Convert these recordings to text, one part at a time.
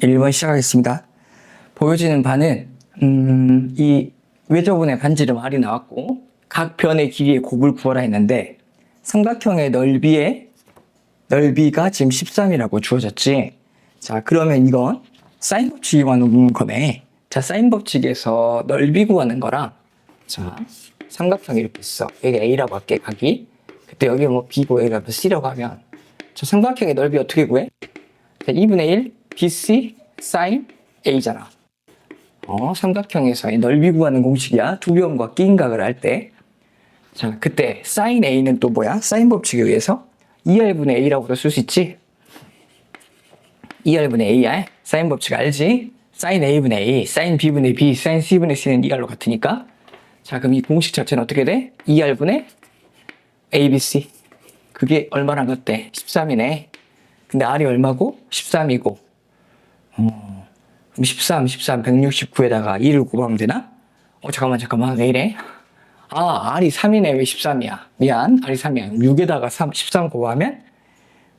1번 시작하겠습니다. 보여지는 바는 이 외접원의 반지름 R이 나왔고 각 변의 길이의 곱을 구하라 했는데 삼각형의 넓이가 지금 13이라고 주어졌지. 자, 그러면 이건 사인 법칙이 구하는 거네. 자, 사인 법칙에서 넓이 구하는 거랑, 자, 삼각형이 이렇게 있어. 여기 A라고 할게, 각이. 그때 여기 뭐 B고 여기가 C라고 하면 저 삼각형의 넓이 어떻게 구해? 자, 2분의 1 BC sin A잖아. 삼각형에서의 넓이 구하는 공식이야. 두 변과 끼인각을 할 때. 자, 그때 sin A는 또 뭐야? 사인 법칙에 의해서 2R분의 A라고도 쓸 수 있지? 2R분의 AR, 사인 법칙 알지? sin A분의 A, sin B분의 B, sin C분의 C는 2R로 같으니까. 자, 그럼 이 공식 자체는 어떻게 돼? 2R분의 ABC. 그게 얼마나 같대? 13이네. 근데 R이 얼마고? 13이고. 그럼 13, 169에다가 2를 곱하면 되나? 잠깐만. 왜 이래? R이 3이네. 왜 13이야? 미안. R이 3이야. 6에다가 13 곱하면,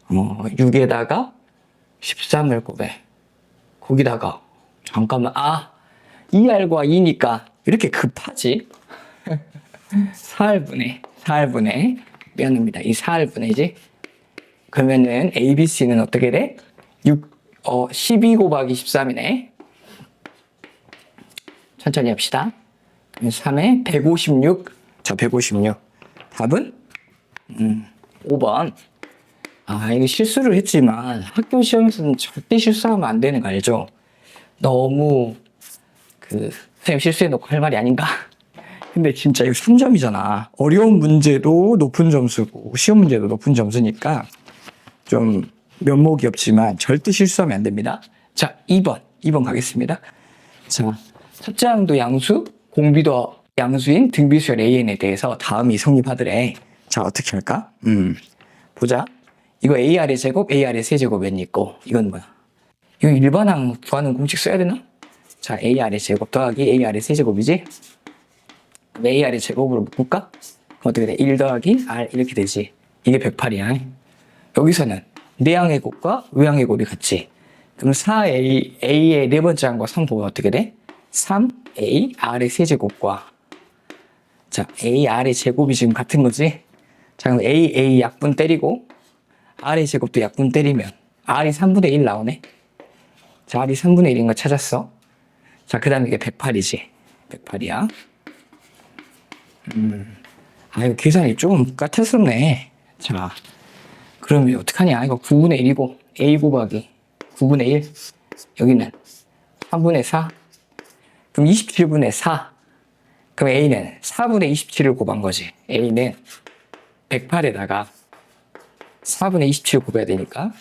6에다가 13을 곱해. 거기다가, 잠깐만. 2R과 2니까 이렇게 급하지? 4R분의. 미안합니다. 이 4R분의지? 그러면은 ABC는 어떻게 돼? 12 곱하기 13이네. 천천히 합시다. 3에 156. 자, 156. 답은? 5번. 이거 실수를 했지만 학교 시험에서는 절대 실수하면 안 되는 거 알죠? 너무 선생님 실수해놓고 할 말이 아닌가? 근데 진짜 이거 3점이잖아. 어려운 문제도 높은 점수고 쉬운 문제도 높은 점수니까 좀 면목이 없지만 절대 실수하면 안 됩니다. 자, 2번 가겠습니다. 자, 첫째 항도 양수, 공비도 양수인 등비수열 AN에 대해서 다음이 성립하더래. 자, 어떻게 할까? 보자. 이거 AR의 제곱, AR의 세제곱이 있고, 이건 뭐야? 이거 일반항 구하는 공식 써야 되나? 자, AR의 제곱 더하기 AR의 세제곱이지? 그럼 AR의 제곱으로 묶을까? 그럼 어떻게 돼? 1 더하기 R 이렇게 되지. 이게 108이야. 여기서는 내항의 곱과 외항의 곱이 같지. 그럼 4A, A의 네 번째 항과 3 보면 어떻게 돼? 3A, R의 세제곱과, 자, A, R의 제곱이 지금 같은 거지? 자, 그럼 A 약분 때리고, R의 제곱도 약분 때리면, R이 3분의 1 나오네? 자, R이 3분의 1인 거 찾았어. 자, 그 다음에 이게 108이지. 108이야. 이거 계산이 좀 까탈스럽네. 자, 그러면 어떡하냐? 이거 9분의 1이고, A 곱하기 9분의 1. 여기는 3분의 4. 그럼 27분의 4. 그럼 A는 4분의 27을 곱한 거지. A는 108에다가 4분의 27을 곱해야 되니까.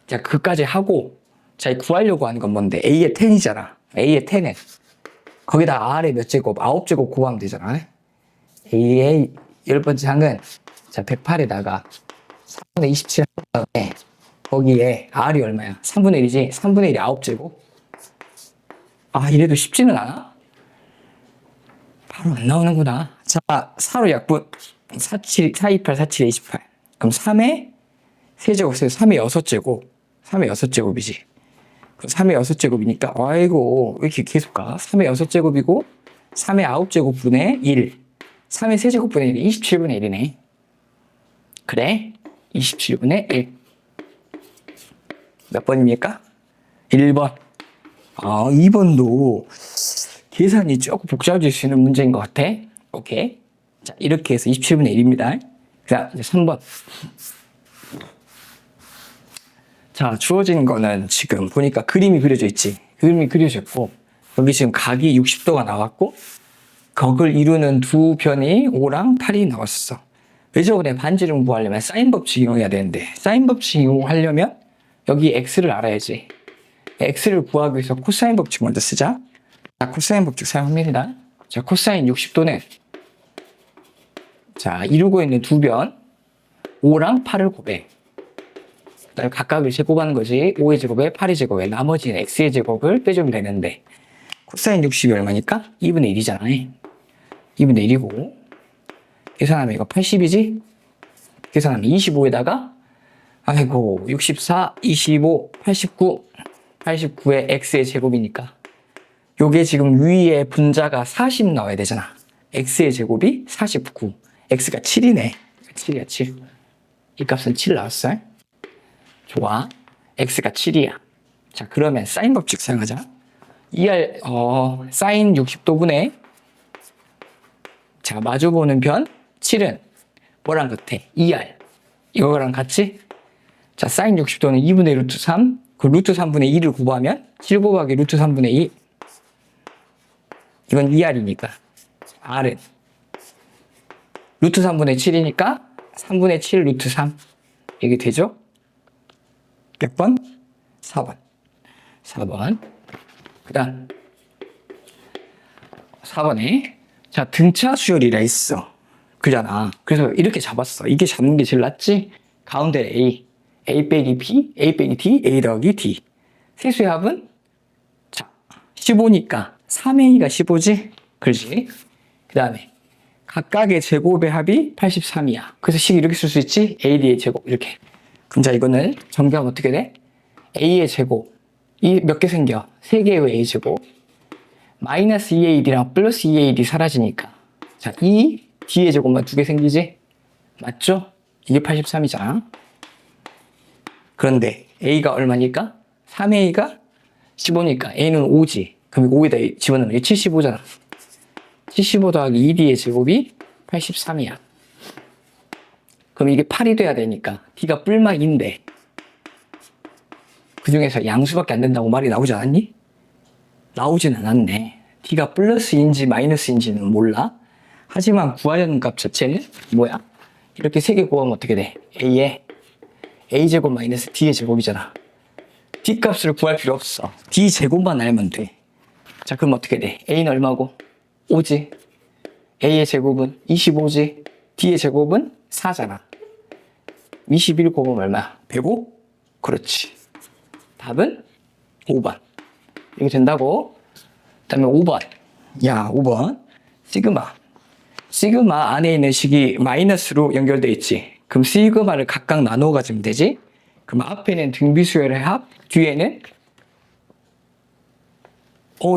자, 그까지 하고, 자, 구하려고 하는 건 뭔데? A의 10이잖아. A의 10은 거기다 R의 몇 제곱? 9제곱 곱하면 되잖아. A의 10번째 항은, 자, 108에다가 4분의 27 한 다음에 거기에 R이 얼마야? 3분의 1이지? 3분의 1이 9제곱? 이래도 쉽지는 않아? 바로 안 나오는구나. 자, 4로 약분. 428, 47, 28. 그럼 3의 세제곱, 3의 6제곱. 3의 6제곱이지. 3의 6제곱이니까, 아이고, 왜 이렇게 계속 가? 3의 6제곱이고, 3의 9제곱분의 1. 3의 세제곱분의 1이 27분의 1이네. 그래? 27분의 1. 몇 번입니까? 1번. 2번도 계산이 조금 복잡해질 수 있는 문제인 것 같아. 오케이. 자, 이렇게 해서 27분의 1입니다. 자, 이제 3번. 자, 주어진 거는 지금 보니까 그림이 그려져 있지. 그림이 그려졌고, 여기 지금 각이 60도가 나왔고, 격을 이루는 두 변이 5랑 8이 나왔어. 외접원의 반지름 구하려면 사인 법칙 이용해야 되는데, 사인 법칙 이용하려면 여기 x를 알아야지. x를 구하기 위해서 코사인 법칙 먼저 쓰자. 자, 코사인 법칙 사용합니다. 자, 코사인 60도는, 자, 이루고 있는 두 변 5랑 8을 곱해. 그다음에 각각을 제곱하는 거지. 5의 제곱에 8의 제곱에 나머지는 x의 제곱을 빼주면 되는데, 코사인 60이 얼마니까? 2분의 1이잖아. 2분의 1이고, 계산하면 이거 80이지? 계산하면 25에다가, 64, 25, 89, 89의 x의 제곱이니까 요게 지금 위에 분자가 40 나와야 되잖아. x의 제곱이 49. x가 7이네. 7이야, 7. 이 값은 7 나왔어. 좋아. x가 7이야. 자, 그러면 사인 법칙 사용하자. 2r, 사인 60도분의, 자, 마주보는 변 7은 뭐랑 같아? 2r. 이거랑 같이? 자, 사인 60도는 2분의 루트 3, 그 루트 3분의 2를 곱하면 7 곱하기 루트 3분의 2. 이건 2r이니까. r은 루트 3분의 7이니까 3분의 7 루트 3. 이게 되죠? 몇 번? 4번. 4번. 그 다음 4번에 자, 등차 수열이라 있어. 그잖아. 그래서 이렇게 잡았어. 이게 잡는 게 제일 낫지? 가운데 A. A 빼기 B, A 빼기 D, A 더하기 D. 세수의 합은? 자, 15니까 3A가 15지? 그렇지? 그 다음에 각각의 제곱의 합이 83이야. 그래서 식 이렇게 쓸 수 있지? AD의 제곱 이렇게. 그럼 자, 이거는 정리하면 어떻게 돼? A의 제곱. 이 몇 개 생겨? 3개의 A 제곱. 마이너스 2AD랑 플러스 2AD 사라지니까. 자, 이 D의 제곱만 2개 생기지? 맞죠? 이게 83이잖아. 그런데 A가 얼마니까? 3A가 15니까 A는 5지. 그럼 5에다 집어넣으면 75잖아. 75 더하기 2D의 제곱이 83이야. 그럼 이게 8이 돼야 되니까 D가 뿔마 2인데 그 중에서 양수밖에 안 된다고 말이 나오지 않았니? 나오진 않았네. D가 플러스인지 마이너스인지는 몰라. 하지만 구하려는 값 자체는 뭐야? 이렇게 3개 구하면 어떻게 돼? A에 A제곱 마이너스 D의 제곱이잖아. D 값을 구할 필요 없어. D 제곱만 알면 돼. 자, 그럼 어떻게 돼? A는 얼마고? 5지. A의 제곱은 25지. D의 제곱은 4잖아. 21 곱하면 얼마야? 105? 그렇지. 답은 5번. 이게 된다고? 그 다음에 5번. 야, 5번. 시그마 안에 있는 식이 마이너스로 연결되어 있지. 그럼 시그마를 각각 나누어 가지면 되지. 그럼 앞에는 등비수열의 합, 뒤에는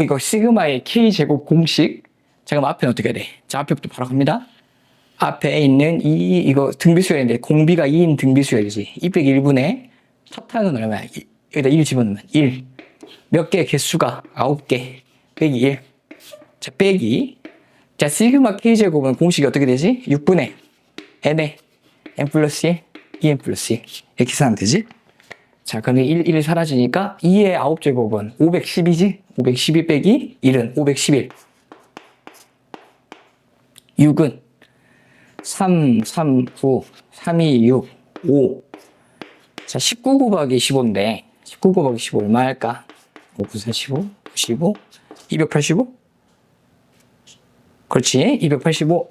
이거 시그마의 K제곱 공식. 자, 그럼 앞에는 어떻게 돼? 자, 앞에부터 바로 갑니다. 앞에 있는 이거 등비수열인데 공비가 2인 등비수열이지. 2 빼기 1분의 첫 항은 얼마야? 여기다 1 집어넣으면 1. 몇 개? 개수가 9개. 빼기 1. 자, 빼기. 자, 시그마 K제곱은 공식이 어떻게 되지? 6분의 N에 N 플러스 1, 2N 플러스 1. 이렇게 쓰면 되지? 자, 그럼 1 사라지니까 2의 9제곱은 512지? 512 빼기 1은 511. 6은 3, 3, 9, 3, 2, 6, 5. 자, 19 곱하기 15인데 19 곱하기 15 얼마 할까? 5, 9, 4, 15, 15, 285? 그렇지, 285.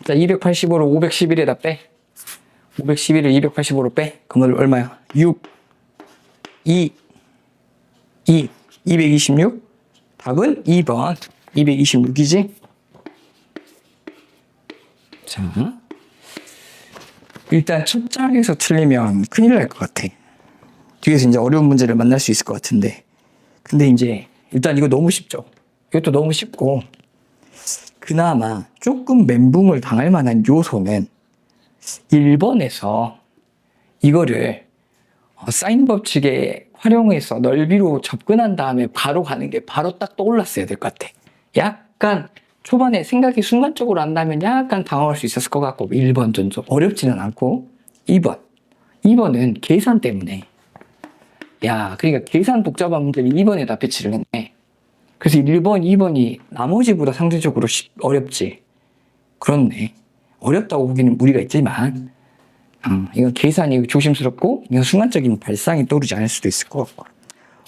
자, 285를 511에다 빼. 511을 285로 빼. 그럼 얼마야? 6, 2, 226. 답은 2번. 226이지? 자, 일단 첫 장에서 틀리면 큰일 날 것 같아. 뒤에서 이제 어려운 문제를 만날 수 있을 것 같은데. 근데 이제 일단 이거 너무 쉽죠? 이것도 너무 쉽고, 그나마 조금 멘붕을 당할 만한 요소는 1번에서 이거를 사인 법칙에 활용해서 넓이로 접근한 다음에 바로 가는 게 바로 딱 떠올랐어야 될 것 같아. 약간 초반에 생각이 순간적으로 안나면 약간 당황할 수 있었을 것 같고, 1번 좀 어렵지는 않고, 2번은 계산 때문에. 야, 그러니까 계산 복잡한 문제를 2번에다 배치를 했네. 그래서 1번, 2번이 나머지보다 상대적으로 어렵지. 그렇네. 어렵다고 보기는 무리가 있지만, 이건 계산이 조심스럽고, 이건 순간적인 발상이 떠오르지 않을 수도 있을 것 같고.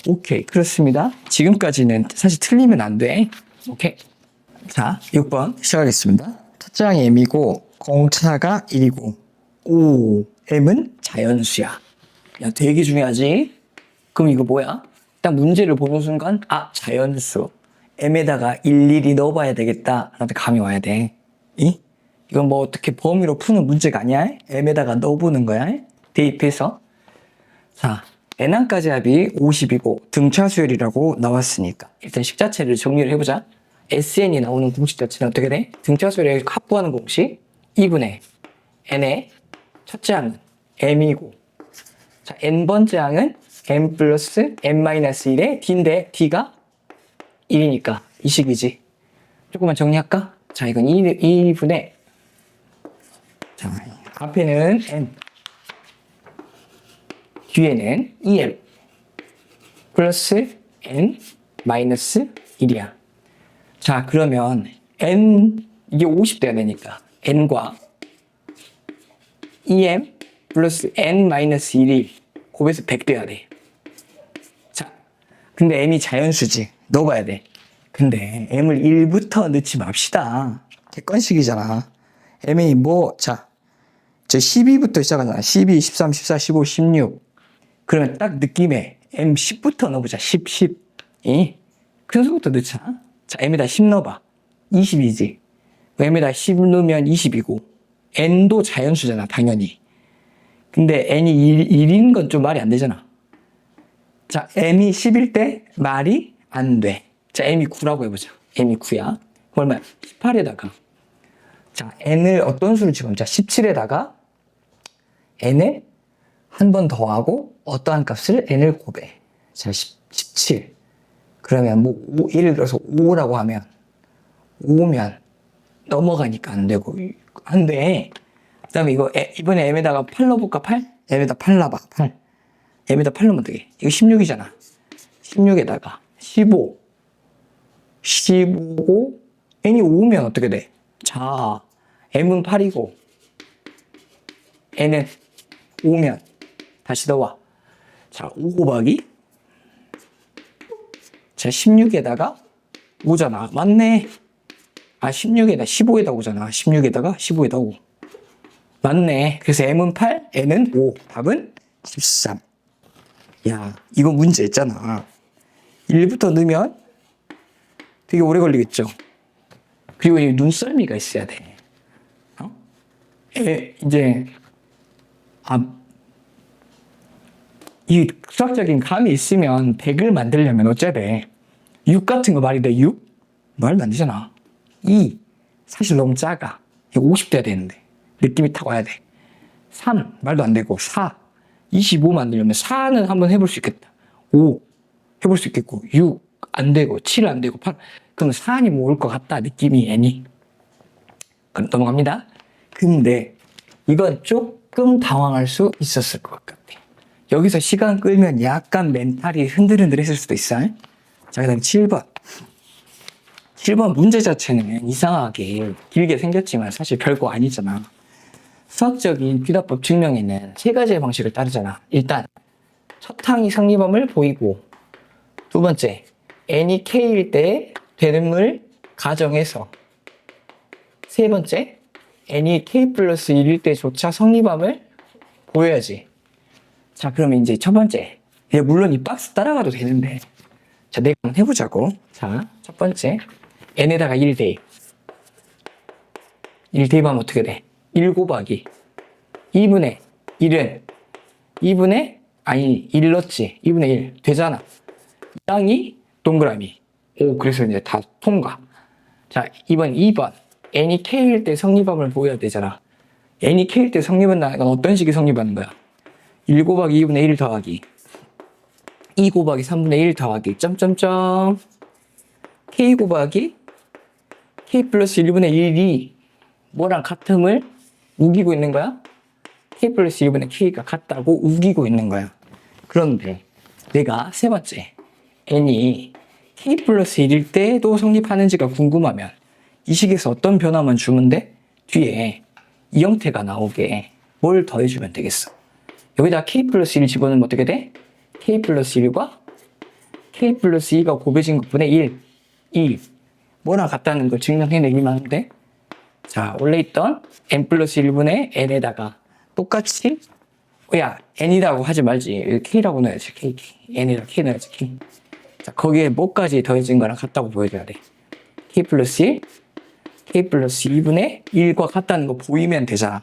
오케이, 그렇습니다. 지금까지는 사실 틀리면 안 돼. 오케이. 자, 6번 시작하겠습니다. 첫 장이 M이고, 공차가 1이고, M은 자연수야. 야, 되게 중요하지? 그럼 이거 뭐야? 딱 문제를 보는 순간, 자연수. M에다가 일일이 넣어봐야 되겠다. 라는 감이 와야 돼. 이건 뭐 어떻게 범위로 푸는 문제가 아니야? M에다가 넣어보는 거야. 대입해서. 자, n항까지 합이 50이고 등차 수열이라고 나왔으니까 일단 식자체를 정리를 해보자. SN이 나오는 공식 자체는 어떻게 돼? 등차 수열을 합부하는 공식 2분의 n의 첫째 항은 m이고, 자 n번째 항은 m 플러스 n-1의 d인데 d가 1이니까 이 식이지. 조금만 정리할까? 자 이건 2분의, 자 앞에는 n, 뒤에는 2m 플러스 n 마이너스 1이야. 자 그러면 n 이게 50 돼야 되니까 n과 2m 플러스 n 마이너스 1이 곱해서 100 돼야 돼. 자 근데 m이 자연수지. 넣어봐야 돼. 근데 m을 1부터 넣지 맙시다. 객관식이잖아. m이 뭐, 자 12부터 시작하잖아. 12, 13, 14, 15, 16. 그러면 딱 느낌에 m 10부터 넣어보자. 10, 10. 큰 수부터 넣자. 자, m에다 10 넣어봐. 20이지. m에다 10 넣으면 20이고, n도 자연수잖아, 당연히. 근데 n이 1인 건 좀 말이 안 되잖아. 자, m이 10일 때 말이 안 돼. 자, m이 9라고 해보자. m이 9야. 그러면 18에다가, 자, n을 어떤 수를 집어넣자. 17에다가 n을 한 번 더하고 어떠한 값을 n을 곱해. 자, 17. 그러면 뭐 예를 들어서 5라고 하면 5면 넘어가니까 안 되고 안 돼. 그 다음에 이번에 m에다가 8 넣어볼까? 8? m에다 8 넣어봐. 8. m에다 8 넣으면 되게. 이거 16이잖아. 16에다가 15. 15고 n이 5면 어떻게 돼? 자, m은 8이고 n은 5면 다시 넣어와. 자, 5 곱하기, 자 16에다가 5잖아. 맞네. 아 16에다 15에다 5잖아. 16에다가 15에다 5. 맞네. 그래서 m은 8, n은 5. 답은 13. 야, 이거 문제 있잖아. 1부터 넣으면 되게 오래 걸리겠죠. 그리고 이 눈썰미가 있어야 돼. 이제 이 수학적인 감이 있으면 100을 만들려면 어째야 돼? 6 같은 거 말이 돼? 6? 말도 안 되잖아. 2 사실 너무 작아. 이거 50 돼야 되는데 느낌이 탁 와야 돼. 3 말도 안 되고 4 25 만들려면 4는 한번 해볼 수 있겠다. 5 해볼 수 있겠고 6 안 되고 7 안 되고 8 그러면 4니 뭐 올 것 같다 느낌이 n이. 그럼 넘어갑니다. 근데 이건 조금 당황할 수 있었을 것 같아. 여기서 시간 끌면 약간 멘탈이 흔들흔들했을 수도 있어. 자, 그 다음 7번. 7번 문제 자체는 이상하게 길게 생겼지만 사실 별거 아니잖아. 수학적인 귀납법 증명에는 세 가지의 방식을 따르잖아. 일단 첫 항이 성립함을 보이고, 두 번째 n이 k일 때 되는을 가정해서, 세 번째 n이 k 플러스 1일 때조차 성립함을 보여야지. 자, 그러면 이제 첫 번째. 물론 이 박스 따라가도 되는데. 자, 내가 한번 해보자고. 자, 첫 번째. n에다가 1 대입. 1 대입하면 어떻게 돼? 1 곱하기 2분의 1은 1 넣었지. 2분의 1 되잖아. 땅이 동그라미. 오, 그래서 이제 다 통과. 자, 2번. n이 k일 때 성립함을 보여야 되잖아. n이 k일 때 성립한다는 건 어떤 식이 성립하는 거야? 1 곱하기 2분의 1 더하기 2 곱하기 3분의 1 더하기 점점점 k 곱하기 k 플러스 1분의 1이 뭐랑 같음을 우기고 있는 거야? k 플러스 1분의 k가 같다고 우기고 있는 거야. 그런데 내가 세 번째 n이 k 플러스 1일 때도 성립하는지가 궁금하면 이 식에서 어떤 변화만 주면 돼? 뒤에 이 형태가 나오게 뭘 더해주면 되겠어? 여기다 k 플러스 1 집어넣으면 어떻게 돼? k 플러스 1과 k 플러스 2가 곱해진 것분의 1 뭐랑 같다는 걸 증명해내기만 하면 돼. 자, 원래 있던 n 플러스 1분의 n에다가 똑같이 n이라고 하지 말지. k라고 넣어야지. n에다 k 넣어야지. k. 자, 거기에 뭐까지 더해진 거랑 같다고 보여줘야 돼. k 플러스 1 k 플러스 2분의 1과 같다는 거 보이면 되잖아.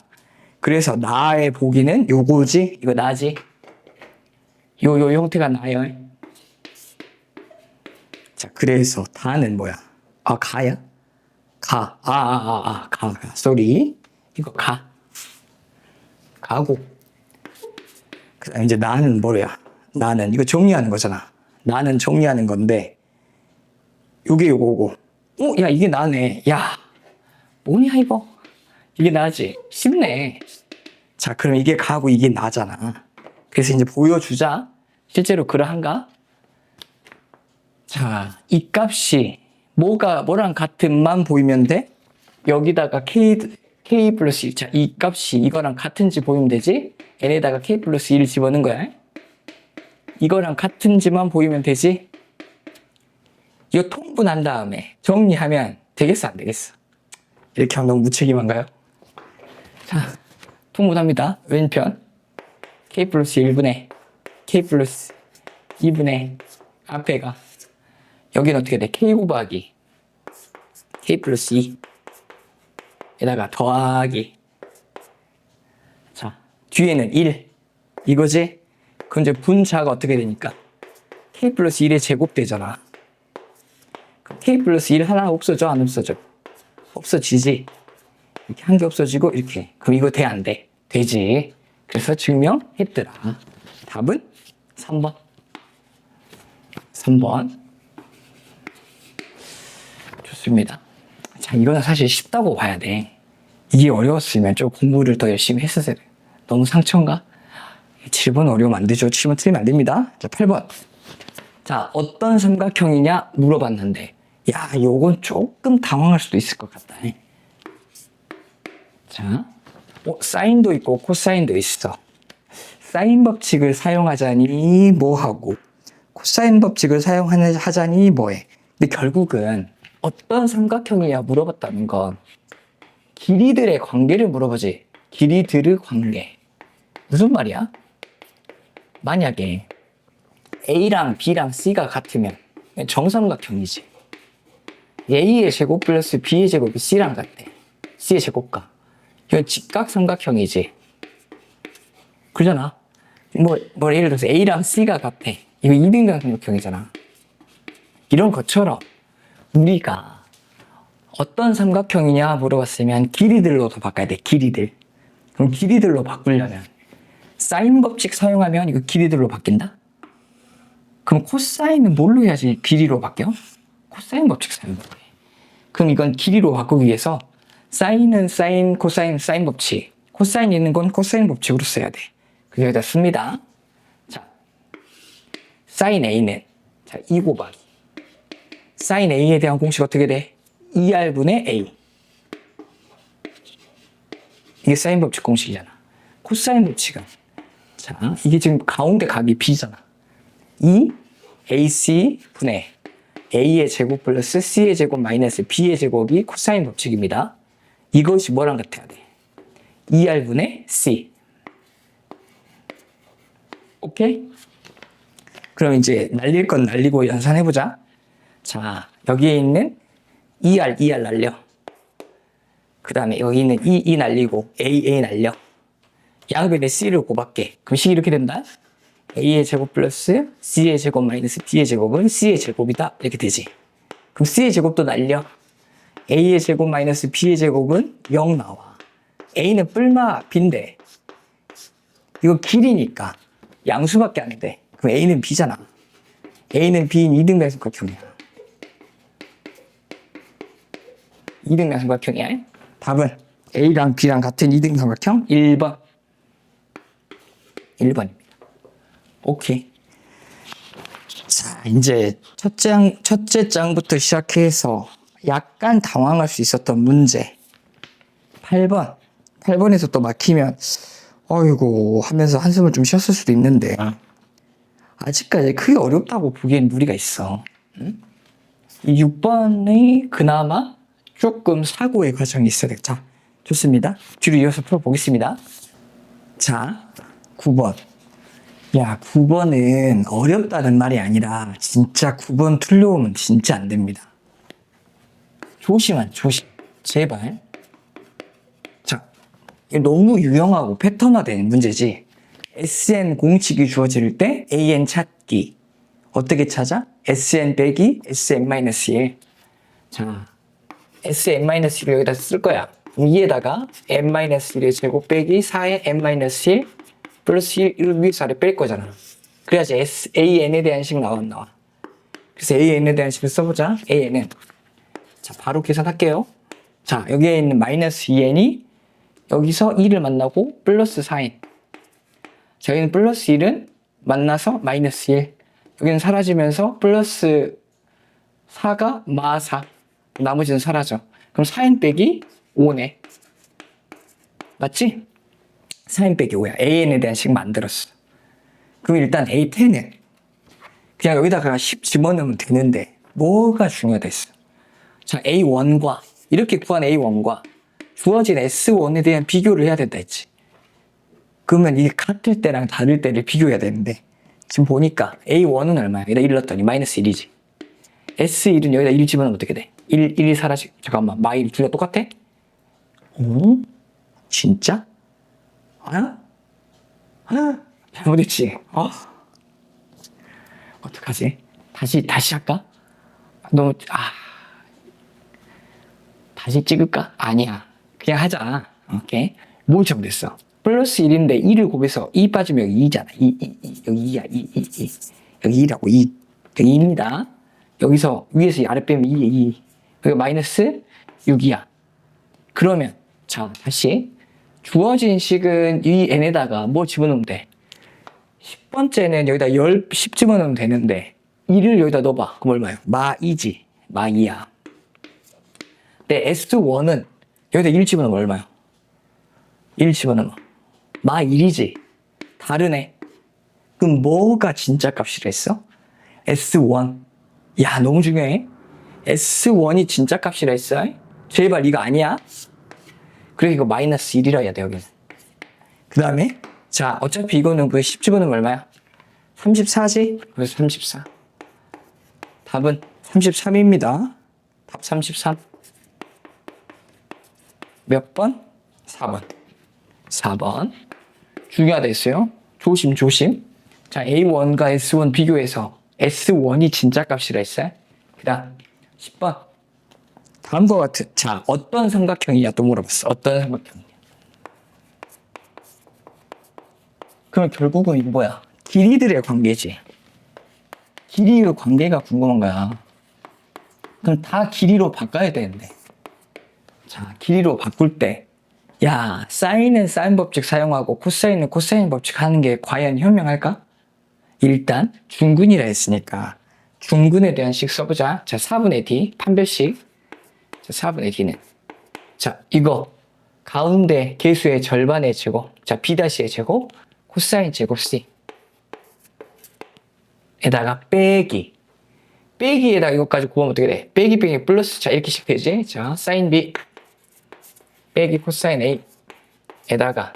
그래서 나의 보기는 요거지. 이거 나지. 요 형태가 나요. 자, 그래서 다는 뭐야? 아, 가야? 가. 가. 쏘리. 이거 가. 가고. 그 다음 이제 나는 뭐야? 나는. 이거 정리하는 거잖아. 나는 정리하는 건데, 요게 요거고. 야, 이게 나네. 야, 뭐냐, 이거? 이게 나지? 쉽네. 자, 그럼 이게 가고 이게 나잖아. 그래서 이제 보여주자. 실제로 그러한가? 자, 이 값이 뭐랑 같은만 보이면 돼? 여기다가 k 플러스 1. 자, 이 값이 이거랑 같은지 보이면 되지? n에다가 k 플러스 1을 집어넣은 거야. 이거랑 같은지만 보이면 되지? 이거 통분한 다음에 정리하면 되겠어, 안 되겠어? 이렇게 하면 너무 무책임한가요? 자, 통분합니다. 왼편 k 플러스 1분의 k 플러스 2분의 앞에가 여기는 어떻게 돼? k 곱하기 k 플러스 2 에다가 더하기, 자, 뒤에는 1 이거지? 그럼 이제 분자가 어떻게 되니까 k 플러스 1의 제곱 되잖아. 그럼 k 플러스 1 하나 없어져, 안 없어져? 없어지지. 이렇게 한 개 없어지고 이렇게. 그럼 이거 돼, 안 돼? 되지. 그래서 증명했더라. 답은 3번. 3번. 좋습니다. 자, 이거는 사실 쉽다고 봐야 돼. 이게 어려웠으면 좀 공부를 더 열심히 했었어야 돼. 너무 상처인가? 7번 어려우면 안 되죠. 7번 틀리면 안 됩니다. 자, 8번. 자, 어떤 삼각형이냐 물어봤는데, 야, 요건 조금 당황할 수도 있을 것 같다. 자, 사인도 있고 코사인도 있어. 사인 법칙을 사용하자니 뭐하고, 코사인 법칙을 사용하자니 뭐해. 근데 결국은 어떤 삼각형이냐 물어봤다는 건 길이들의 관계를 물어보지. 길이들의 관계. 무슨 말이야? 만약에 A랑 B랑 C가 같으면 정삼각형이지. A의 제곱 플러스 B의 제곱이 C랑 같대. C의 제곱과. 이건 직각삼각형이지. 그러잖아. 뭐 예를 들어서 A랑 C가 같아. 이거 이등변삼각형이잖아. 이런 것처럼 우리가 어떤 삼각형이냐 물어봤으면 길이들로도 바꿔야 돼. 길이들. 그럼 길이들로 바꾸려면 사인 법칙 사용하면 이거 길이들로 바뀐다? 그럼 코사인은 뭘로 해야지 길이로 바뀌어? 코사인 법칙 사용해. 그럼 이건 길이로 바꾸기 위해서 사인은 사인, 코사인, 사인 법칙. 코사인 있는 건 코사인 법칙으로 써야 돼. 그래서 여기다 씁니다. 자, 사인 A는 자, 2 곱하기 사인 A에 대한 공식 어떻게 돼? 2R분의 A. 이게 사인 법칙 공식이잖아. 코사인 법칙은 자, 이게 지금 가운데 각이 B잖아. 2AC분의 A의 제곱 플러스 C의 제곱 마이너스 B의 제곱이 코사인 법칙입니다. 이것이 뭐랑 같아야 돼? 2R분의 C. 오케이? 그럼 이제 날릴 건 날리고 연산해보자. 자, 여기에 있는 2R 날려. 그 다음에 여기 있는 2 날리고 A 날려. 양변에 C를 곱할게. 그럼 식이 이렇게 된다. A의 제곱 플러스 C의 제곱 마이너스 B의 제곱은 C의 제곱이다. 이렇게 되지. 그럼 C의 제곱도 날려. A의 제곱 마이너스 B의 제곱은 0 나와. A는 뿔마 B인데 이거 길이니까 양수밖에 안 돼. 그럼 A는 B잖아. A는 B인 2등변 삼각형이야. 2등변 삼각형이야. 답은 A랑 B랑 같은 2등 삼각형 1번. 1번입니다. 오케이. 자, 이제 첫째 장부터 시작해서 약간 당황할 수 있었던 문제. 8번. 8번에서 또 막히면 어이구 하면서 한숨을 좀 쉬었을 수도 있는데 아직까지 크게 어렵다고 보기엔 무리가 있어. 응? 이 6번이 그나마 조금 사고의 과정이 있어야 돼. 자, 좋습니다. 뒤로 이어서 풀어보겠습니다. 자, 9번. 야, 9번은 어렵다는 말이 아니라 진짜 9번 틀려오면 진짜 안 됩니다. 조심. 제발. 자, 이거 너무 유용하고 패턴화된 문제지. SN 공식이 주어질 때 AN 찾기. 어떻게 찾아? SN 빼기 SN-1. 자, SN-1을 여기다 쓸 거야. 2에다가 n-1의 제곱 빼기 4의 n-1 플러스 1을 위에서 아래 뺄 거잖아. 그래야지 AN에 대한 식 나와. 그래서 AN에 대한 식을 써보자. AN은. 자, 바로 계산할게요. 자, 여기에 있는 마이너스 2n이 여기서 2를 만나고 플러스 4n. 자, 여기는 플러스 1은 만나서 마이너스 1. 여기는 사라지면서 플러스 4가 마 4. 나머지는 사라져. 그럼 4n 빼기 5네. 맞지? 4n 빼기 5야. AN에 대한 식 만들었어. 그럼 일단 A10은 그냥 여기다가 10 집어넣으면 되는데 뭐가 중요하다 했어? 자, A1과 이렇게 구한 A1과 주어진 S1에 대한 비교를 해야 된다 했지. 그러면 이게 같을 때랑 다를 때를 비교해야 되는데 지금 보니까 A1은 얼마야? 여기다 1 넣었더니 마이너스 1이지. S1은 여기다 1 집어넣으면 어떻게 돼? 1이 사라지. 잠깐만, 마1 둘 다 똑같아? 오? 진짜? 잘못했지? 어떡하지? 다시 할까? 너무, 다시 찍을까? 아니야. 그냥 하자. 오케이. 뭘 잘못했어? 플러스 1인데 2를 곱해서 2 빠지면 여기 2잖아. 2. 여기 2야. 2. 여기 2라고. 2. 여기 2입니다. 여기서 위에서 아래 빼면 2에 2. 여기 마이너스 6이야. 그러면, 자, 다시. 주어진 식은 이 n에다가 뭐 집어넣으면 돼? 10번째는 여기다 10 집어넣으면 되는데 2를 여기다 넣어봐. 그럼 얼마예요? 마 2지. 마 2야. 근데 S1은 여기다 1 집어넣으면 얼마예요? 1 집어넣으면 마 1이지. 다르네. 그럼 뭐가 진짜 값이라 했어? S1. 야, 너무 중요해. S1이 진짜 값이라 했어. 제발 이거 아니야? 그래, 이거 마이너스 1이라 해야 돼, 여기는. 그 다음에, 자, 어차피 이거는 그 10 집어넣으면 얼마야? 34지? 그래서 34. 답은 33입니다. 답 33. 몇 번? 4번. 4번. 중요하다 했어요. 조심. 자, A1과 S1 비교해서 S1이 진짜 값이라 했어요. 그 다음, 10번. 다음과 같은, 자, 어떤 삼각형이냐 또 물어봤어. 어떤 삼각형이냐. 그럼 결국은 이거 뭐야? 길이들의 관계지. 길이의 관계가 궁금한 거야. 그럼 다 길이로 바꿔야 되는데. 자, 길이로 바꿀 때, 야, 사인은 사인 법칙 사용하고 코사인은 코사인 법칙 하는 게 과연 현명할까? 일단 중근이라 했으니까 중근에 대한 식 써보자. 자, 4분의 D 판별식. 자, 4분의 D는 자, 이거 가운데 계수의 절반의 제곱. 자, B''의 제곱 코사인 제곱 C 에다가 빼기에다가 이것까지 곱하면 어떻게 돼? 빼기 플러스. 자, 이렇게 시작되지. 자, 사인 B 빼기 코사인 A 에다가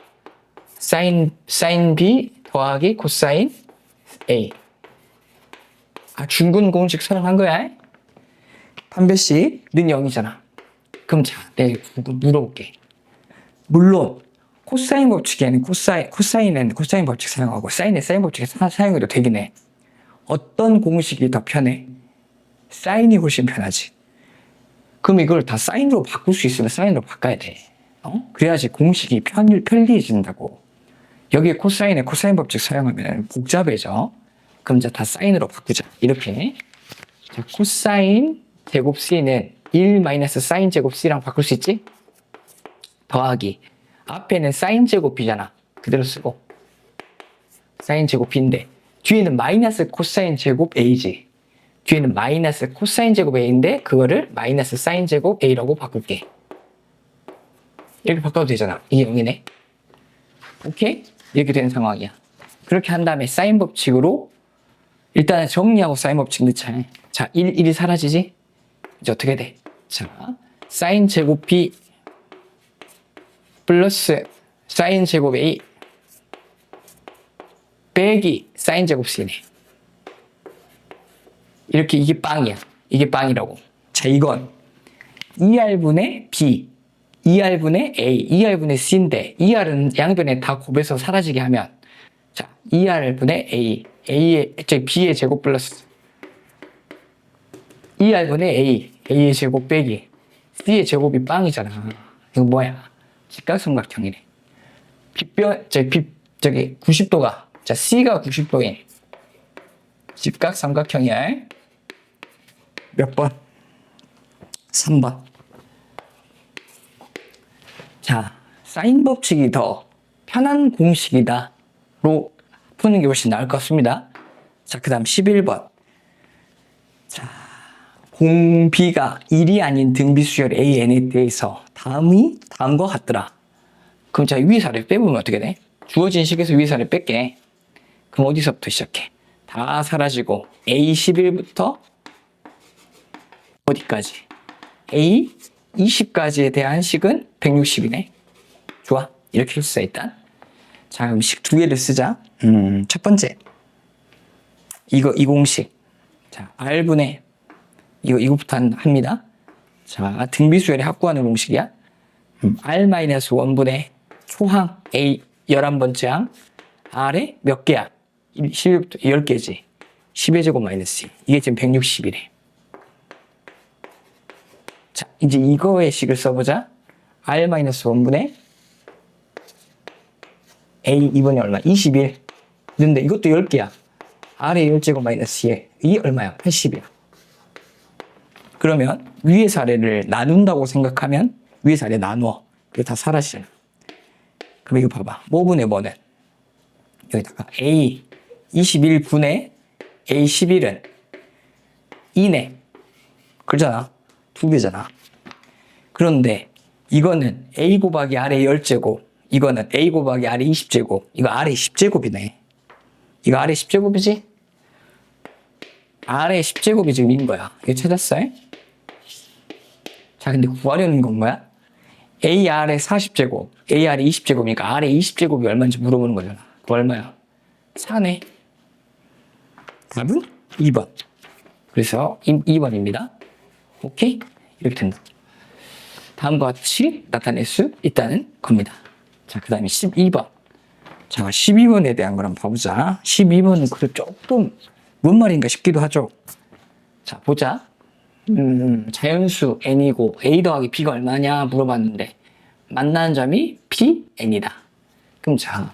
사인 B 더하기 코사인 A. 중근 공식 사용한 거야. 판별식은 0이잖아. 그럼 자, 내가 물어볼게. 물론 코사인 법칙에는 코사인은 코사인 법칙 사용하고 사인은 사인 법칙 사용해도 되긴 해. 어떤 공식이 더 편해? 사인이 훨씬 편하지. 그럼 이걸 다 사인으로 바꿀 수 있으면 사인으로 바꿔야 돼. 그래야지 공식이 편리해진다고. 여기에 코사인에 코사인 법칙 사용하면 복잡해져. 그럼 이제 다 사인으로 바꾸자. 이렇게. 자, 코사인 제곱 C는 1 마이너스 사인 제곱 C랑 바꿀 수 있지? 더하기. 앞에는 사인 제곱 B잖아. 그대로 쓰고. 사인 제곱 B인데 뒤에는 마이너스 코사인 제곱 A지. 뒤에는 마이너스 코사인 제곱 A인데 그거를 마이너스 사인 제곱 A라고 바꿀게. 이렇게 바꿔도 되잖아. 이게 0이네. 오케이? 이렇게 되는 상황이야. 그렇게 한 다음에 사인 법칙으로 일단 정리하고 사인 법칙 넣자. 자, 1이 사라지지? 이제 어떻게 돼? 자, 사인 제곱 B 플러스 사인 제곱 A 빼기 사인 제곱 C네. 이렇게 이게 빵이야. 이게 빵이라고. 자, 이건 2R분의 B, 2R분의 A, 2R분의 C인데 2R은 양변에 다 곱해서 사라지게 하면 자, 2R분의 A. B의 제곱 플러스 2R분의 A의 제곱 빼기 C의 제곱이 빵이잖아. 이거 뭐야? 직각삼각형이네. 저기 90도가, 자, C가 90도인 직각삼각형이야. 몇 번? 3번. 자, 사인 법칙이 더 편한 공식이다 로 푸는 게 훨씬 나을 것 같습니다. 자, 그 다음 11번. 자, 공비가 1이 아닌 등비수열 AN에 대해서 다음과 같더라. 그럼 자, 위에서 아래 빼보면 어떻게 돼? 주어진 식에서 위에서 아래 뺄게. 그럼 어디서부터 시작해? 다 사라지고 A11부터 어디까지? A20까지에 대한 식은 160이네. 좋아. 이렇게 했어, 일단. 자, 그럼 식 두 개를 쓰자. 첫 번째. 이 공식. 자, R분의, 이거부터 합니다. 자, 등비수열의 확고하는 공식이야. R-1분의 초항 A 11번째 항. R에 몇 개야? 11부터 10개지. 10의 제곱 마이너스 2. 이게 지금 160이래. 자, 이제 이거의 식을 써보자. R-1분의 A 2분의 얼마? 21. 근데 이것도 10개야. R의 10제곱 마이너스 2. 이 얼마야? 80이야. 그러면 위에서 아래를 나눈다고 생각하면 위에서 아래 나누어. 이거 다 사라져. 그럼 이거 봐봐. 뭐분의 뭐는? 여기다가 A 21분의 A 11은 2네. 그러잖아. 2배잖아. 그런데 이거는 A 곱하기 R의 10제곱. 이거는 A 곱하기 R의 20제곱. 이거 R의 10제곱이네. 이거 R의 10제곱이지? R의 10제곱이 지금 인 거야. 이거 찾았어? 자, 근데 구하려는 건 뭐야? AR의 40제곱, AR의 20제곱이니까 R의 20제곱이 얼마인지 물어보는 거잖아. 그거 얼마야? 4네. 답은 2번. 그래서 2번입니다. 오케이? 이렇게 된다. 다음과 같이 나타낼 수 있다는 겁니다. 자, 그 다음에 12번. 자, 12번에 대한 걸 한번 봐보자. 12번은 그래도 조금 뭔 말인가 싶기도 하죠. 자, 보자. 자연수 n이고 a 더하기 b가 얼마냐 물어봤는데 만나는 점이 p, n이다. 그럼 자,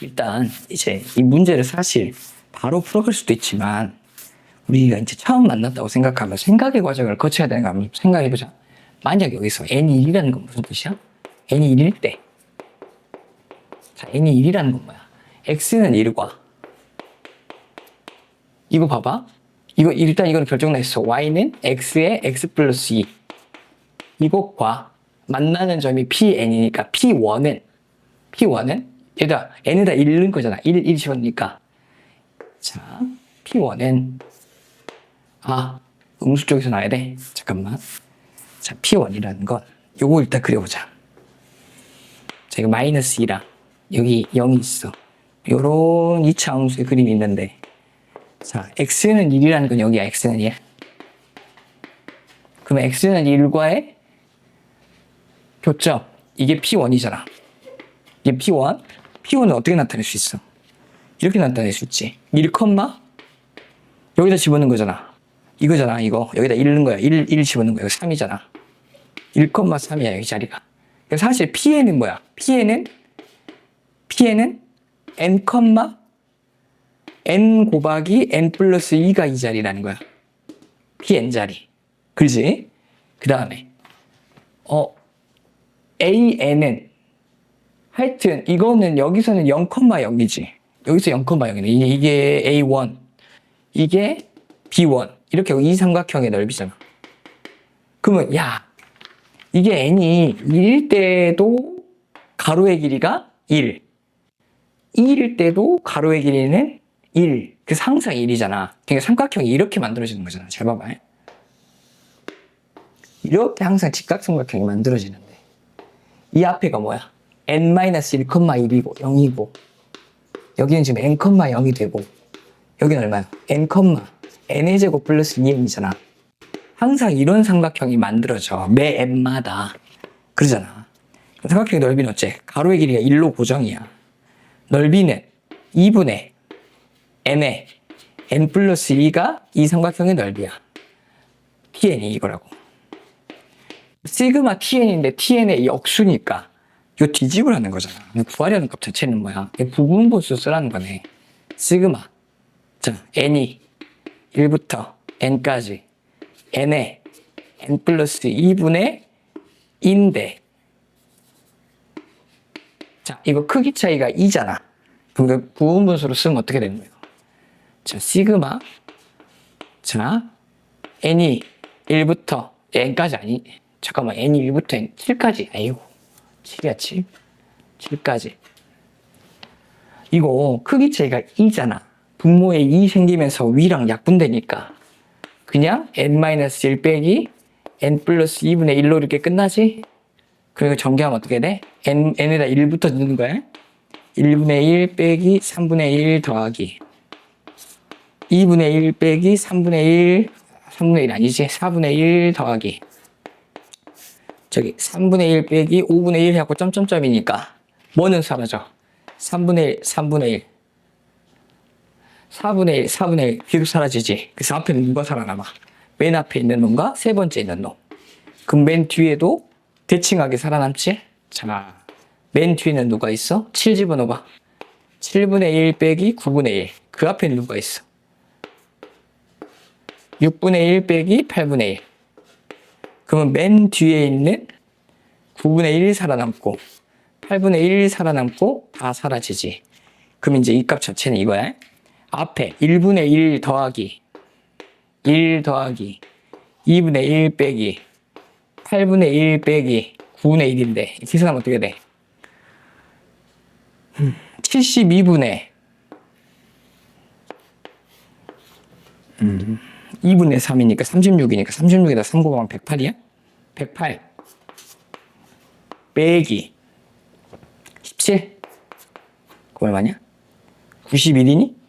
일단 이제 이 문제를 사실 바로 풀어갈 수도 있지만 우리가 이제 처음 만났다고 생각하면 생각의 과정을 거쳐야 되는 거 한번 생각해보자. 만약 여기서 n이 1이라는 건 무슨 뜻이야? n이 1일 때. 자, n이 1이라는 건 뭐야? x는 1과 이거 봐봐. 일단 이건 결정 났어. y는 x에 x 플러스 2. 이것과 만나는 점이 pn이니까 p1은 얘들아 n에다 1 넣은 거잖아. 1 집어넣으니까. 자, p1은 음수 쪽에서 나와야 돼. 잠깐만. 자, p1이라는 건 요거 일단 그려보자. 자, 이거 마이너스 2랑 여기 0이 있어. 요런 2차 함수의 그림이 있는데 자, x는 1이라는 건 여기야. x는 1. 그럼 x는 1과의 교점. 이게 p1이잖아. 이게 p1. p1은 어떻게 나타낼 수 있어? 이렇게 나타낼 수 있지. 1, 여기다 집어넣는 거잖아. 이거잖아, 이거. 여기다 1 넣는 거야. 1 집어넣는 거야. 여기 3이잖아. 1, 3이야, 여기 자리가. 그러니까 사실 pn은 뭐야? pn은 n, n 곱하기 n 플러스 2가 이 자리라는 거야. pn 자리. 그렇지? 그 다음에 an은 하여튼 이거는 여기서는 0,0이지. 여기서 0,0이네. 이게 a1, 이게 b1. 이렇게 이 삼각형의 넓이잖아. 그러면 야, 이게 n이 1일 때도 가로의 길이가 1. 2일 때도 가로의 길이는 1. 그래서 항상 1이잖아. 그러니까 삼각형이 이렇게 만들어지는 거잖아. 잘 봐봐. 이렇게 항상 직각삼각형이 만들어지는데 이 앞에가 뭐야? n-1,1이고 0이고 여기는 지금 n,0이 되고 여기는 얼마야? n의 제곱 플러스 2n이잖아. 항상 이런 삼각형이 만들어져. 매 n마다. 그러잖아. 삼각형의 넓이는 어째? 가로의 길이가 1로 고정이야. 넓이는 2분의 n의 n 플러스 2가 이 삼각형의 넓이야. tn이 이거라고. 시그마 tn인데 tn의 역수니까 요 뒤집으라는 거잖아. 구하려는 값 자체는 뭐야? 부분분수 쓰라는 거네. 시그마. 자, n이 1부터 n까지 n의 n 플러스 2분의 2인데 자, 이거 크기 차이가 2잖아. 그럼 그 부분분수로 쓰면 어떻게 되는 거예요? 자, 시그마. 자, n이 1부터 n까지 아니, 잠깐만, n이 1부터 n, 7까지. 아이고, 7이야, 7. 7까지. 이거 크기 차이가 2잖아. 분모에 2 생기면서 위랑 약분되니까 그냥 n-1 빼기 n 플러스 2분의 1로 이렇게 끝나지? 그리고 전개하면 어떻게 돼? n에다 1부터 넣는 거야. 1분의 1 빼기 3분의 1 더하기 2분의 1 빼기 3분의 1 3분의 1 아니지? 4분의 1 더하기 저기 3분의 1 빼기 5분의 1 해갖고 점점점이니까 뭐는 사라져? 3분의 1, 3분의 1 4분의 1, 4분의 1 계속 사라지지. 그래서 앞에는 누가 살아남아? 맨 앞에 있는 놈과 세 번째 있는 놈. 그럼 맨 뒤에도 대칭하게 살아남지? 자, 맨 뒤에는 누가 있어? 7 집어넣어봐. 7분의 1 빼기 9분의 1. 그 앞에는 누가 있어? 6분의 1 빼기 8분의 1. 그러면 맨 뒤에 있는 9분의 1 살아남고 8분의 1 살아남고 다 사라지지. 그럼 이제 이 값 자체는 이거야. 앞에 1분의 1 더하기 1 더하기 2분의 1 빼기 8분의 1 빼기 9분의 1인데 이렇게 계산하면 어떻게 돼? 72분의 2분의 3이니까 36이니까 36에다 3 곱하면 108이야? 108 빼기 17? 그거 얼마냐? 91이니?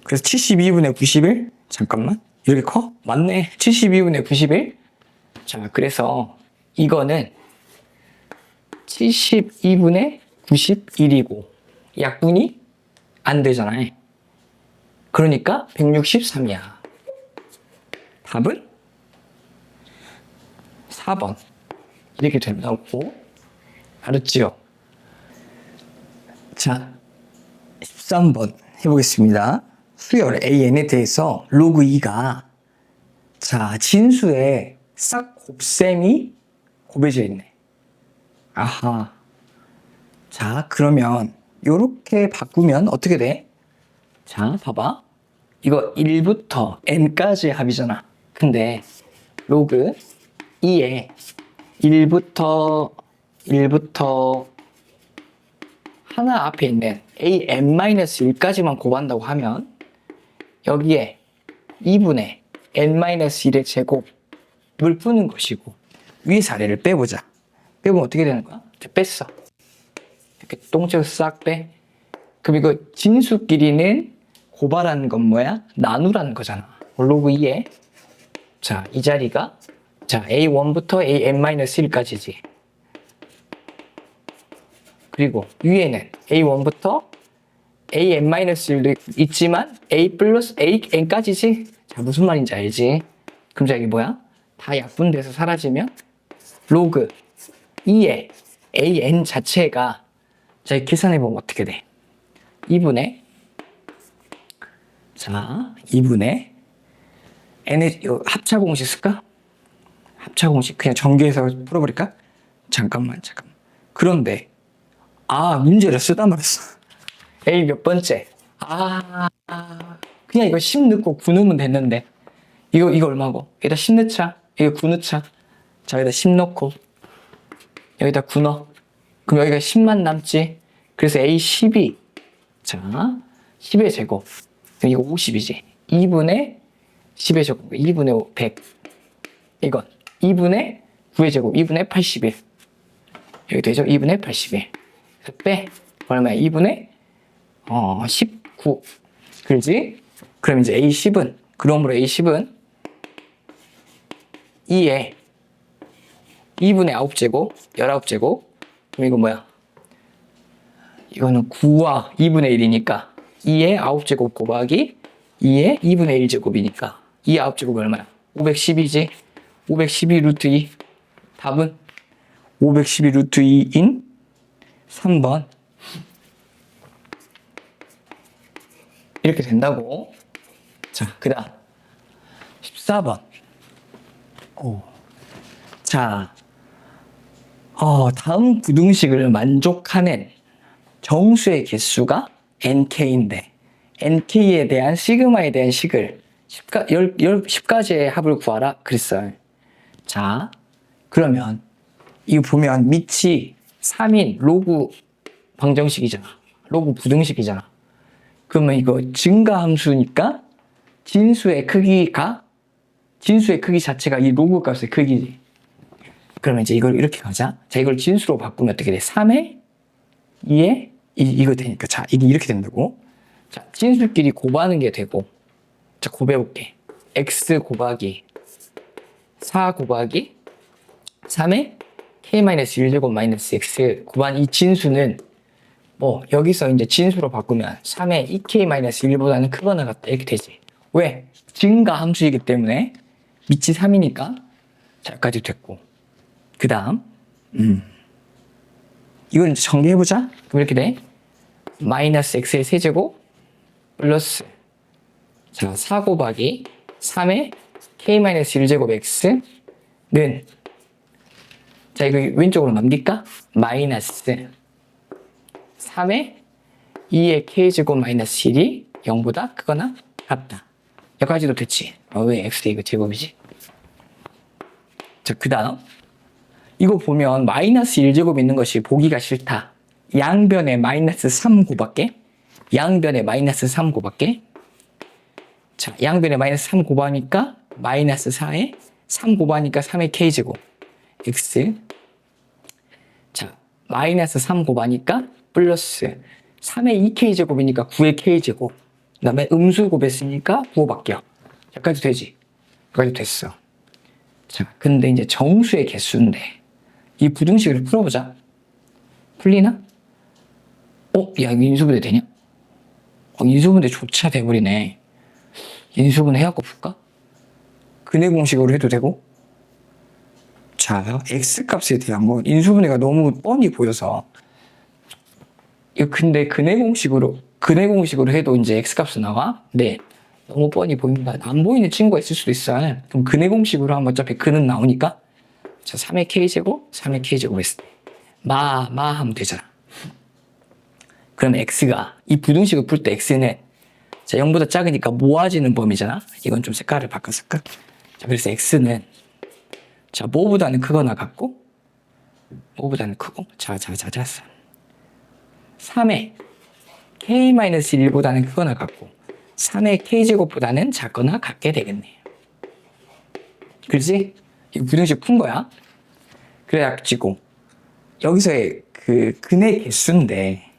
그래서 72분의 91? 잠깐만. 이렇게 커? 맞네. 72분의 91? 자, 그래서 이거는 72분의 91이고 약분이 안 되잖아요. 그러니까 163이야. 답은 4번. 이렇게 된다고. 알았지요? 자, 13번 해보겠습니다. 수열 AN에 대해서 로그 2가 자, 진수에 싹 곱셈이 곱해져 있네. 아하. 자, 그러면 요렇게 바꾸면 어떻게 돼? 자, 봐봐. 이거 1부터 n까지 합이잖아. 근데 로그 2에 1부터 하나 앞에 있는 an-1까지만 곱한다고 하면 여기에 2분의 n-1의 제곱을 푸는 것이고 위에서 아래를 빼보자. 빼보면 어떻게 되는 거야? 뺐어. 이렇게 똥째로 싹 빼. 그럼 이거 진수끼리는 고발하는 건 뭐야? 나누라는 거잖아. 로그 2에 자, 이 자리가 자, a1부터 an-1까지지. 그리고 위에는 a1부터 an-1도 있지만 a 플러스 an까지지. 자, 무슨 말인지 알지? 그럼 자, 이게 뭐야? 다 약분돼서 사라지면 로그 2의 an 자체가 자, 계산해보면 어떻게 돼? 2분의 자, 2분의 n의 합차 공식 쓸까? 합차 공식 그냥 전개해서 풀어버릴까? 잠깐만. 그런데 문제를 쓰다 말았어. A 몇 번째? 그냥 이거 10 넣고 9 넣으면 됐는데 이거 얼마고? 여기다 10 넣자. 이거 9 넣자. 자, 여기다 10 넣고 여기다 9 넣어. 그럼 여기가 10만 남지. 그래서 A 12. 자, 10의 제곱. 이거 50이지. 2분의 10의 제곱. 2분의 100. 이건 2분의 9의 제곱. 2분의 81. 여기 되죠? 2분의 81. 그래서 빼. 얼마야? 2분의 19. 그렇지? 그럼 이제 A10은 그러므로 A10은 2에 2분의 9제곱 19제곱. 그럼 이거 뭐야? 이거는 9와 2분의 1이니까 2의 9제곱 곱하기 2의 2분의 1제곱이니까 2의 9제곱이 얼마야? 512지? 512 루트 2. 답은 512 루트 2인 3번. 이렇게 된다고. 자, 그 다음 14번. 자, 다음 부등식을 만족하는 정수의 개수가 nk인데 nk에 대한 시그마에 대한 식을 10가지의 합을 구하라 그랬어요. 자, 그러면 이거 보면 밑이 3인 로그 방정식이잖아. 로그 부등식이잖아. 그러면 이거 증가함수니까 진수의 크기 자체가 이 로그 값의 크기지. 그러면 이제 이걸 이렇게 가자. 자, 이걸 진수로 바꾸면 어떻게 돼? 3에 2에 이거 되니까. 자, 이게 이렇게 된다고. 자, 진수끼리 곱하는 게 되고. 자, 곱해볼게. x 곱하기 4 곱하기 3에 k-1제곱 마이너스 x 곱한 이 진수는 여기서 이제 진수로 바꾸면 3의 2k-1보다는 크거나 같다 이렇게 되지. 왜? 증가 함수이기 때문에 밑이 3이니까 자, 여기까지 됐고. 그 다음 이걸 이제 전개해보자. 그럼 이렇게 돼. 마이너스 x의 세제곱 플러스 자, 4 곱하기 3의 k-1제곱 x는 자, 이거 왼쪽으로 넘길까? 마이너스 3의 2의 k제곱 마이너스 1이 0보다 크거나 같다. 여기까지도 됐지? 왜 x 이거 제곱이지? 자, 그 다음 이거 보면 마이너스 1제곱 있는 것이 보기가 싫다. 양변에 마이너스 3 곱할게. 양변에 마이너스 3 곱할게. 자, 양변에 마이너스 3 곱하니까 마이너스 4에 3 곱하니까 3의 k제곱 x. 자, 마이너스 3 곱하니까 플러스 3의 2k제곱이니까 9의 k제곱. 그 다음에 음수 곱했으니까 9 바뀌어. 여기까지 되지? 여기까지 됐어. 자, 근데 이제 정수의 개수인데 이 부등식을 풀어보자. 풀리나? 야, 이거 인수분해 되냐? 인수분해 조차 돼버리네. 인수분해 해갖고 풀까? 근해 공식으로 해도 되고. 자, x값에 대한 건 인수분해가 너무 뻔히 보여서 근데 근해 공식으로 해도 이제 x값은 나와? 네. 너무 뻔히 보입니다. 안 보이는 친구가 있을 수도 있어요. 그럼 근해 공식으로 하면 어차피 근은 나오니까 자, 3의 k제곱, 3의 k제곱 했을 때 마 하면 되잖아. 그럼 x가 이 부등식을 풀 때 x는 자, 0보다 작으니까 모아지는 범위잖아. 이건 좀 색깔을 바꿨을까? 자, 그래서 x는 자, 뭐보다는 크거나 같고 뭐보다는 크고 자 3의 k-1보다는 크거나 같고 3의 k제곱보다는 작거나 같게 되겠네. 그렇지? 이 부등식 푼 거야. 그래가지고 여기서의 그 근의 개수인데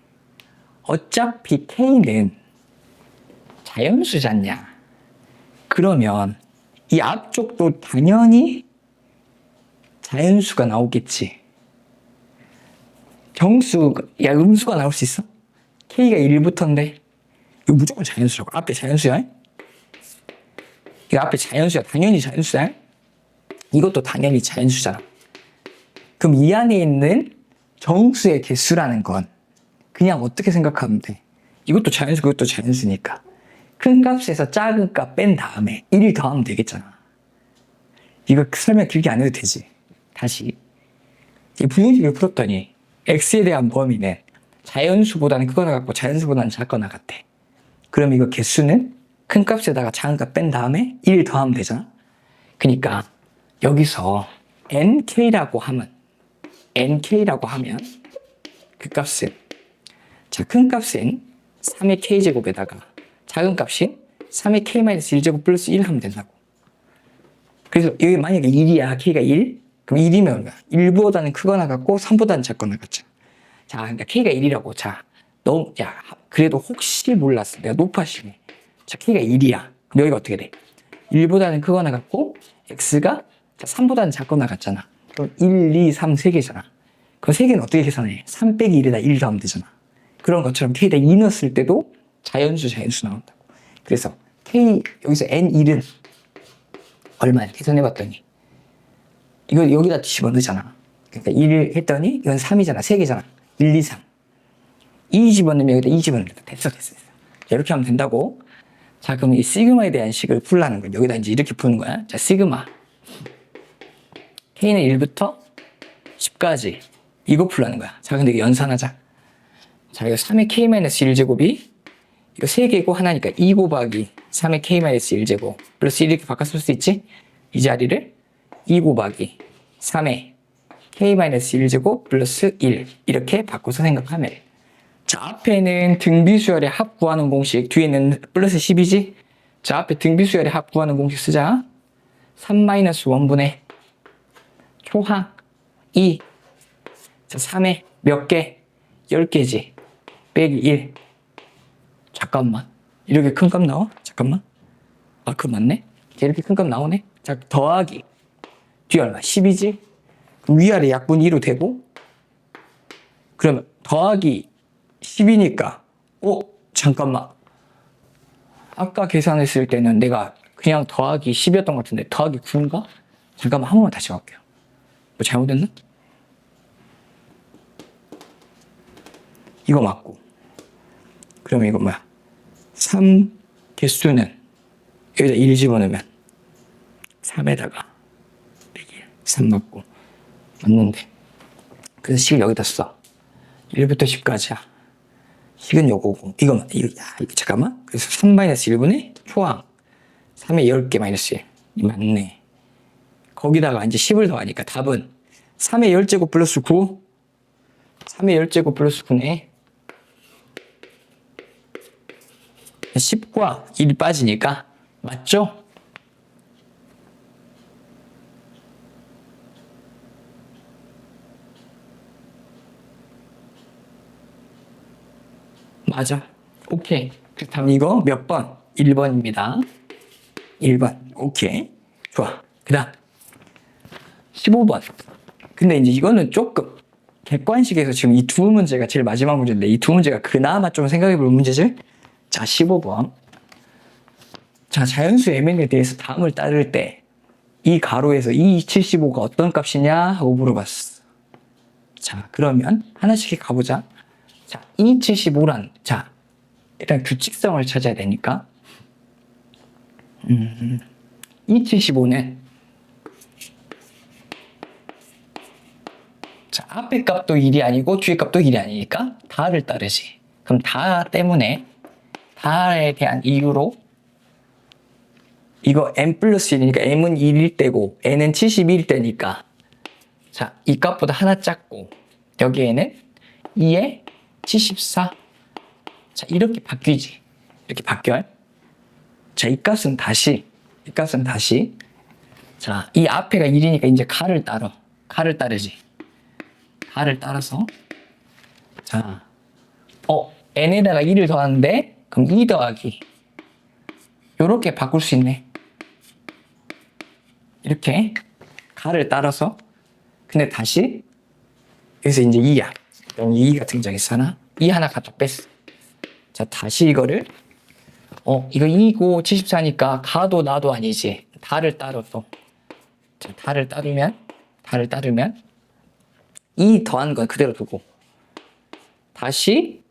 어차피 k는 자연수잖냐. 그러면 이 앞쪽도 당연히 자연수가 나오겠지. 음수가 나올 수 있어? k가 1부터인데 이거 무조건 자연수라고. 앞에 자연수야. 이거 앞에 자연수야. 당연히 자연수야. 이것도 당연히 자연수잖아. 그럼 이 안에 있는 정수의 개수라는 건 그냥 어떻게 생각하면 돼? 이것도 자연수, 그것도 자연수니까 큰 값에서 작은 값 뺀 다음에 1 더하면 되겠잖아. 이거 설명 길게 안 해도 되지. 다시 이 부등식을 풀었더니 x에 대한 범위는 자연수보다는 크거나 같고 자연수보다는 작거나 같아. 그럼 이거 개수는 큰 값에다가 작은 값 뺀 다음에 1 더하면 되잖아. 그러니까 여기서 nk라고 하면 그 값은 자, 큰 값은 3의 k제곱에다가 작은 값인 3의 k-1제곱 플러스 1 하면 된다고. 그래서 여기 만약에 1이야, k가 1, 그럼 1이면 얼마야? 1보다는 크거나 같고 3보다는 작거나 같잖아. 자, 그러니까 k가 1이라고. 자, 그래도 혹시 몰랐어. 내가 높아지네. 자, k가 1이야. 그럼 여기가 어떻게 돼? 1보다는 크거나 같고 x가 3보다는 작거나 같잖아. 그럼 1, 2, 3, 3개잖아. 그럼 3개는 어떻게 계산해? 3 빼기 1에다 1 더하면 되잖아. 그런 것처럼 K에다 2 넣었을 때도 자연수 나온다고. 그래서 K 여기서 N1은 얼마야? 계산해봤더니 이거 여기다 집어넣잖아. 그러니까 1 했더니 이건 3이잖아. 3개잖아. 1, 2, 3. 2 집어넣으면 여기다 2 집어넣으면 됐어. 이렇게 하면 된다고. 자, 그럼 이 시그마에 대한 식을 풀라는 거야. 여기다 이제 이렇게 푸는 거야. 자, 시그마. K는 1부터 10까지. 이거 풀라는 거야. 자, 근데 이거 연산하자. 자, 이거 3의 K-1제곱이 이거 3개고 하나니까 2 곱하기 3의 K-1제곱 플러스 1 이렇게 바꿔 쓸 수 있지? 이 자리를 2 곱하기 3의 K-1제곱 플러스 1 이렇게 바꿔서 생각하면 자, 앞에는 등비수열의 합 구하는 공식, 뒤에는 플러스 10이지? 자, 앞에 등비수열의 합 구하는 공식 쓰자. 3-1분의 초항 2. 자, 3에 몇 개? 10개지. 빼기 1. 잠깐만. 이렇게 큰 값 나와? 잠깐만. 아, 그거 맞네? 이렇게 큰 값 나오네? 자, 더하기. 뒤에 얼마? 10이지? 그럼 위아래 약분 2로 되고, 그러면 더하기 10이니까, 잠깐만. 아까 계산했을 때는 내가 그냥 더하기 10이었던 것 같은데, 더하기 9인가? 잠깐만, 한 번만 다시 갈게요. 뭐 잘못했나? 이거 맞고. 그러면 이거 뭐야? 3 개수는 여기다 1 집어넣으면 3에다가 3 맞고 맞는데 그래서 식을 여기다 써. 1부터 10까지야. 식은 요거고 이거 잠깐만. 그래서 3-1분의 초항 3에 10개 마이너스 1 이 맞네. 거기다가 이제 10을 더하니까 답은 3의 10제곱 플러스 9 3의 10제곱 플러스 9네. 10과 1이 빠지니까 맞죠? 맞아. 오케이. 그 다음 이거 몇 번? 1번입니다. 1번. 오케이. 좋아. 그 다음 15번. 근데 이제 이거는 조금 객관식에서 지금 이 두 문제가 제일 마지막 문제인데 이 두 문제가 그나마 좀 생각해 볼 문제지? 자, 15번. 자, 자연수 MN에 대해서 다음을 따를 때 이 가로에서 이 75가 어떤 값이냐 하고 물어봤어. 자, 그러면 하나씩 가보자. 자, 이 75란, 자, 일단 규칙성을 찾아야 되니까 이 75는 자, 앞에 값도 1이 아니고 뒤에 값도 1이 아니니까 다를 따르지. 그럼 다 때문에 다에 대한 이유로 이거 n 플러스 1이니까 m은 1일 때고 n은 71일 때니까 자, 이 값보다 하나 작고 여기에는 2에 74 자, 이렇게 바뀌지. 이렇게 바뀌어요. 자, 이 값은 다시 자, 이 앞에가 1이니까 이제 가를 따르지. 가를 따라서 자, n에다가 1을 더하는데 그럼 2 더하기 요렇게 바꿀 수 있네. 이렇게 가를 따라서 근데 다시 여기서 이제 2야. 2가 등장했잖아. 2 하나 갖다 뺐어. 자, 다시 이거를 이거 2고 74니까 가도 나도 아니지. 다를 따로 또. 자, 다를 따르면 2 더한 건 그대로 두고 다시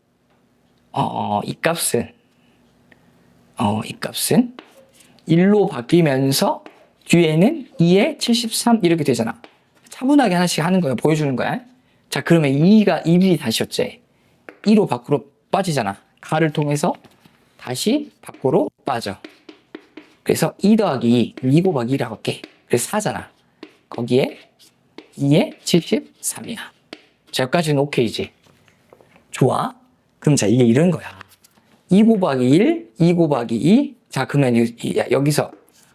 이 값은 1로 바뀌면서 뒤에는 2에 73 이렇게 되잖아. 차분하게 하나씩 하는 거야. 보여주는 거야. 자, 그러면 2가 1이 다시였지. 2로 밖으로 빠지잖아. 가를 통해서 다시 밖으로 빠져. 그래서 2 더하기 2 곱하기 1이라고 할게. 그래서 4잖아. 거기에 2에 73이야. 자, 여기까지는 오케이지. 좋아. 그럼 자, 이게 이런 거야. 2 곱하기 1, 2 곱하기 2. 자, 그러면 여기서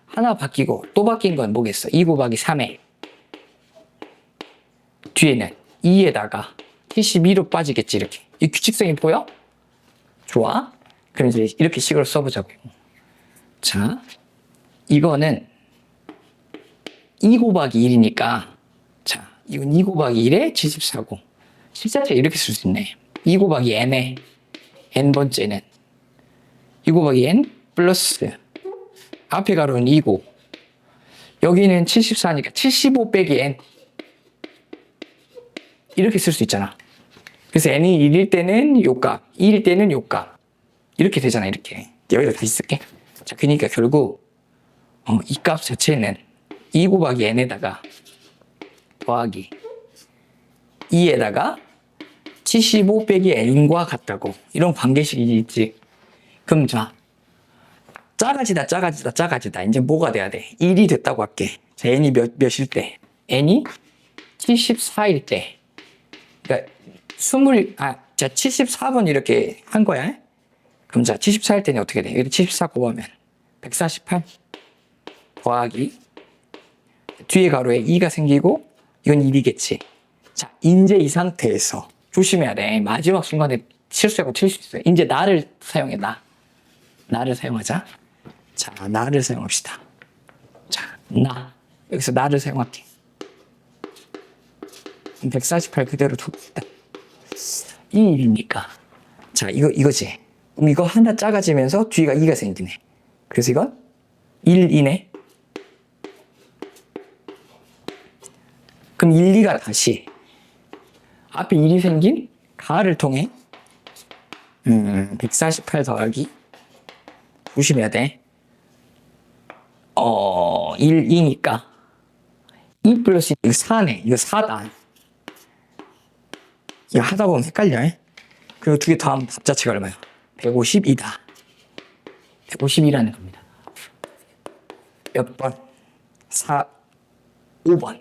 하나 바뀌고 또 바뀐 건 뭐겠어? 2 곱하기 3에 뒤에는 2에다가 72로 빠지겠지. 이렇게. 이 규칙성이 보여? 좋아. 그럼 이제 이렇게 식으로 써보자고. 자, 이거는 2 곱하기 1이니까 자, 이건 2 곱하기 1에 74고 실자체 이렇게 쓸 수 있네. 2 곱하기 n에 n번째는 2 곱하기 n 플러스 앞에 가로는 2고 여기는 74니까 75 빼기 n 이렇게 쓸 수 있잖아. 그래서 n이 1일 때는 요값, 2일 때는 요값 이렇게 되잖아. 이렇게 여기다 다시 쓸게. 자, 그러니까 결국 이 값 자체는 2 곱하기 n에다가 더하기 2에다가 75 빼기 n과 같다고 이런 관계식이 있지. 그럼 자, 작아지다 이제 뭐가 돼야 돼? 1이 됐다고 할게. 자, n이 몇일 때? n이 74일 때. 그러니까 74번 이렇게 한 거야. 그럼 자, 74일 때는 어떻게 돼? 여기 74 곱하면 148 더하기 뒤에 가로에 2가 생기고 이건 1이겠지. 자, 이제 이 상태에서 조심해야 돼. 마지막 순간에 실수하고 튈 수 있어요. 이제 나를 사용해. 나를 사용하자. 자, 나를 사용합시다. 자, 여기서 나를 사용할게. 148 그대로 두고 있다. 이 1이니까. 자, 이거지. 그럼 이거 하나 작아지면서 뒤가 2가 생기네. 그래서 이건 1이네. 그럼 1, 2가 다시 앞에 1이 생긴 가를 통해 148 더하기 조심해야 돼. 1, 2니까 2 플러스 이거 4네. 이거 4다. 이거 하다 보면 헷갈려. 그리고 두 개 더하면 답 자체가 얼마야? 152다. 152라는 겁니다. 몇 번? 5번.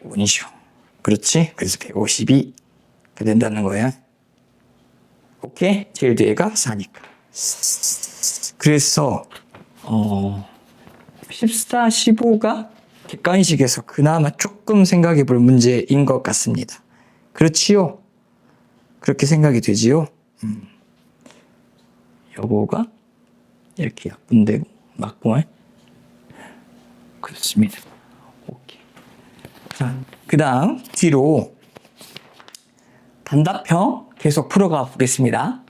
5번이죠. 그렇지? 그래서 152가 된다는 거야. 오케이? 제일 뒤에가 4니까. 그래서 14, 15가 객관식에서 그나마 조금 생각해 볼 문제인 것 같습니다. 그렇지요? 그렇게 생각이 되지요? 요거가 이렇게 약분되고 맞고 그렇습니다. 오케이. 자, 그 다음 뒤로 단답형 계속 풀어가 보겠습니다.